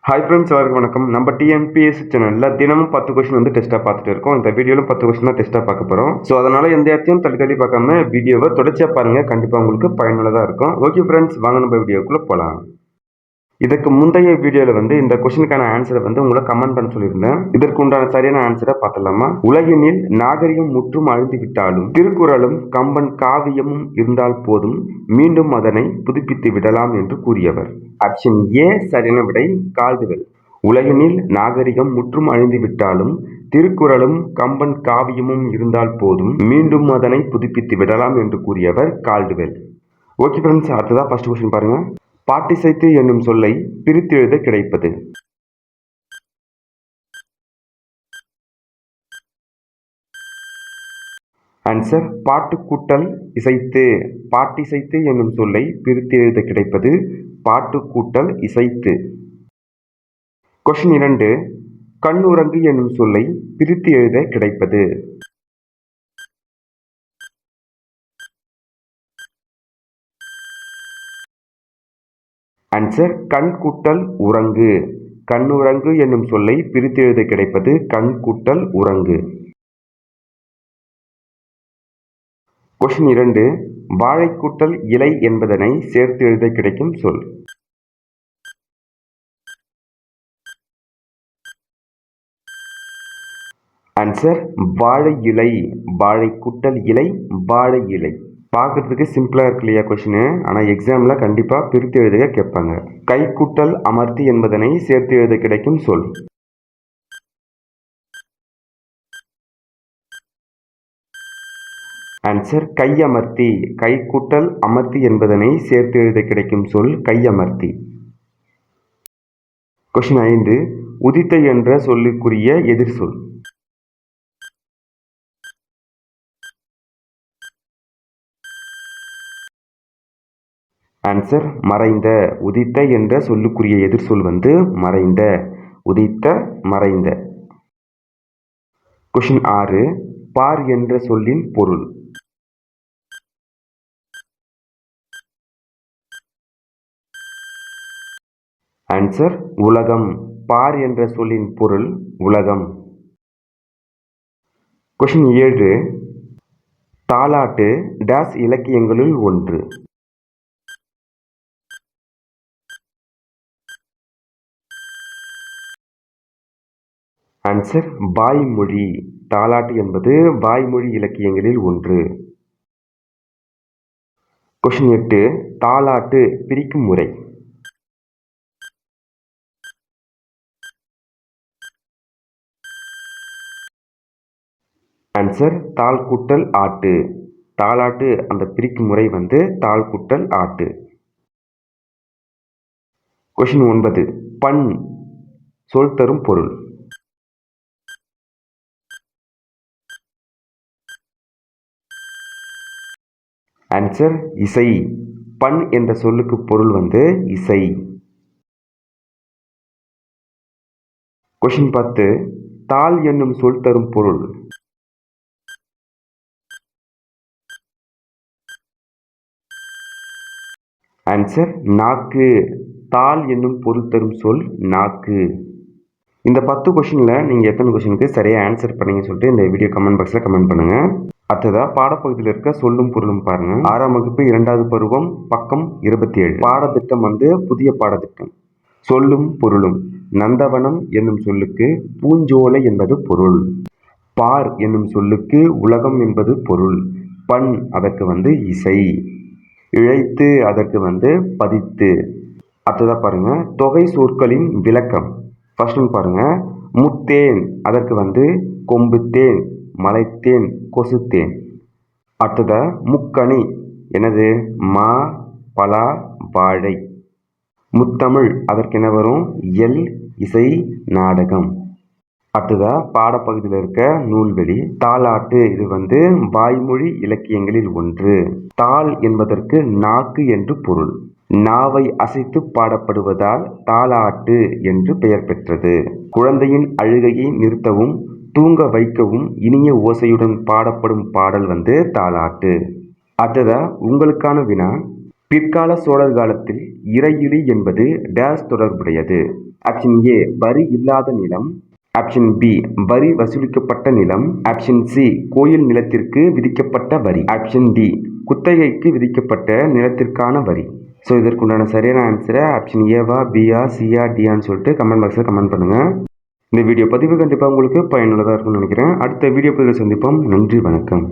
Hi friends, எல்லாருக்கும் வணக்கம். நம்ம டிஎன்பிஎஸ்சி சேனலில் தினமும் 10 கொஸ்டின் வந்து டெஸ்ட்டாக பார்த்துட்டு இருக்கோம். இந்த வீடியோவில் 10 கொஸ்டின் தான் டெஸ்ட்டாக பார்க்க போகிறோம். ஸோ அதனால் எந்த இடத்தையும் தள்ளி பார்க்காம வீடியோவை தொடர்ச்சியாக பாருங்கள். கண்டிப்பாக உங்களுக்கு பயனுள்ளதாக இருக்கும். ஓகே ஃப்ரெண்ட்ஸ், வாங்க நம்ம வீடியோக்குள்ளே போகலாம். இதுக்கு முந்தைய வீடியோவில் வந்து இந்த கொஸ்டினுக்கான ஆன்சரை வந்து உங்களை கமெண்ட் பண்ண சொல்லியிருந்தேன். இதற்கு உண்டான சரியான ஆன்சரை பார்த்துடலாமா? உலகினில் நாகரிகம் முற்றும் அழிந்து விட்டாலும் திருக்குறளும் கம்பன் காவியமும் இருந்தால் போதும், மீண்டும் அதனை புதுப்பித்து விடலாம் என்று கூறியவர். ஆப்ஷன் ஏ சரியான விடை, கால்டுவெல். உலகினில் நாகரிகம் முற்றும் அழிந்து விட்டாலும் திருக்குறளும் கம்பன் காவியமும் இருந்தால் போதும், மீண்டும் அதனை புதுப்பித்து விடலாம் என்று கூறியவர் கால்டுவெல். ஓகே ஃப்ரெண்ட்ஸ், அடுத்ததாக ஃபர்ஸ்ட் கொஸ்டின் பாருங்க. பாட்டிசைத்து என்னும் சொல்லை பிரித்து எழுத கிடைப்பது. ஆன்சர் பாட்டு கூட்டல் இசைத்து. பாட்டிசைத்து என்னும் சொல்லை பிரித்து எழுத கிடைப்பது பாட்டு கூட்டல் இசைத்து. கொஸ்டின் 2. கண்ணுறங்கு என்னும் சொல்லை பிரித்து எழுத கிடைப்பது. ஆன்சர் கண் கூட்டல் உறங்கு. கண்ணுறங்கு என்னும் சொல்லை பிரித்து எழுத கிடைப்பது கண் கூட்டல் உறங்கு. கொஸ்டின் 2. வாழை கூட்டல் இலை என்பதனை சேர்த்து எழுத கிடைக்கும் சொல். ஆன்சர் வாழை இலை. வாழை கூட்டல் இலை, வாழை இலை. பார்க்கறதுக்கு சிம்பிளாக இருக்கு இல்லையா கொஸ்டின், ஆனால் எக்ஸாமில் கண்டிப்பாக பிரித்து எழுத கேட்பாங்க. கை கூட்டல் அமர்த்தி என்பதனை சேர்த்து எழுத கிடைக்கும் சொல். ஆன்சர் கையமர்த்தி. கை கூட்டல் அமர்த்தி என்பதனை சேர்த்து எழுத கிடைக்கும் சொல் கையமர்த்தி. கொஸ்டின் 5. உதித்த என்ற சொல்லுக்குரிய எதிர் சொல். ஆன்சர் மறைந்த. உதித்த என்ற சொல்லுக்குரிய எதிர் சொல் வந்து மறைந்த. உதித்த, மறைந்த. கொஸ்டின் 6. பார் என்ற சொல்லின் பொருள். ஆன்சர் உலகம். பார் என்ற சொல்லின் பொருள் உலகம். கொஸ்டின் 7. தாலாட்டு டேஸ் இலக்கியங்களுள் ஒன்று. ஆன்சர் வாய்மொழி. தாலாட்டு என்பது வாய்மொழி இலக்கியங்களில் ஒன்று. கொஸ்டின் 8. தாலாட்டு பிரிக்கும் முறை. ஆன்சர் தாள் கூட்டல் ஆட்டு. தாலாட்டு அந்த பிரிக்கும் முறை வந்து தாள் கூட்டல் ஆட்டு. கொஸ்டின் 9. பண் சொல் தரும் பொருள். ஆன்சர் இசை. பண் என்ற சொல்லுக்கு பொருள் வந்து இசை. கொஸ்டின் 10. தாள் என்னும் சொல் தரும் பொருள். ஆன்சர் நாக்கு. தாள் என்னும் பொருள் தரும் சொல் நாக்கு. இந்த 10 கொஸ்டினில் நீங்கள் எத்தனை கொஸ்டினுக்கு சரியாக ஆன்சர் பண்ணீங்கன்னு சொல்லிட்டு இந்த வீடியோ கமெண்ட் பாக்ஸில் கமெண்ட் பண்ணுங்கள். அடுத்ததாக பாடப்பகுதியில் இருக்க சொல்லும் பொருளும் பாருங்கள். 6ஆம் வகுப்பு 2வது பருவம் பக்கம் 27. பாடத்திட்டம் வந்து புதிய பாடத்திட்டம். சொல்லும் பொருளும். நந்தவனம் என்னும் சொல்லுக்கு பூஞ்சோலை என்பது பொருள். பார் என்னும் சொல்லுக்கு உலகம் என்பது பொருள். பண் அதற்கு வந்து இசை. இழைத்து அதற்கு வந்து பதித்து. அடுத்ததாக பாருங்க, தொகை சொற்களின் விளக்கம். ஃபர்ஸ்ட் ஒன் பாருங்க, முத்தேன் அதற்கு வந்து கொம்புத்தேன், மலைத்தேன், கொசுத்தேன். அடுத்ததா முக்கணி என்னது? மா, பலா, வாழை. முத்தமிழ் அதற்கு என்ன வரும்? இயல், இசை, நாடகம். அடுத்ததா பாடப்பகுதியில் இருக்க நூல்வெளி. தாலாட்டு இது வந்து வாய்மொழி இலக்கியங்களில் ஒன்று. தாள் என்பதற்கு நாக்கு என்று பொருள். நாவை அசைத்து பாடப்படுவதால் தாலாட்டு என்று பெயர் பெற்றது. குழந்தையின் அழுகையை நிறுத்தவும் தூங்க வைக்கவும் இனிய ஓசையுடன் பாடப்படும் பாடல் வந்து தாலாட்டு. அடுத்ததா உங்களுக்கான வினா, பிற்கால சோழர் காலத்தில் இறையிலி என்பது டேஸ் தொடர்புடையது. ஆப்ஷன் ஏ வரி இல்லாத நிலம், ஆப்ஷன் பி வரி வசூலிக்கப்பட்ட நிலம், ஆப்ஷன் சி கோயில் நிலத்திற்கு விதிக்கப்பட்ட வரி, ஆப்ஷன் டி குத்தகைக்கு விதிக்கப்பட்ட நிலத்திற்கான வரி. ஸோ இதற்குண்டான சரியான ஆன்சரை ஆப்ஷன் ஏவா, பியா, சியா, டியான்னு சொல்லிட்டு கமெண்ட் பாக்ஸில் கமெண்ட் பண்ணுங்கள். இந்த வீடியோ பதிவு கண்டிப்பாக உங்களுக்கு பயனுள்ளதாக இருக்கும்னு நினைக்கிறேன். அடுத்த வீடியோ பதிவில் சந்திப்போம். நன்றி, வணக்கம்.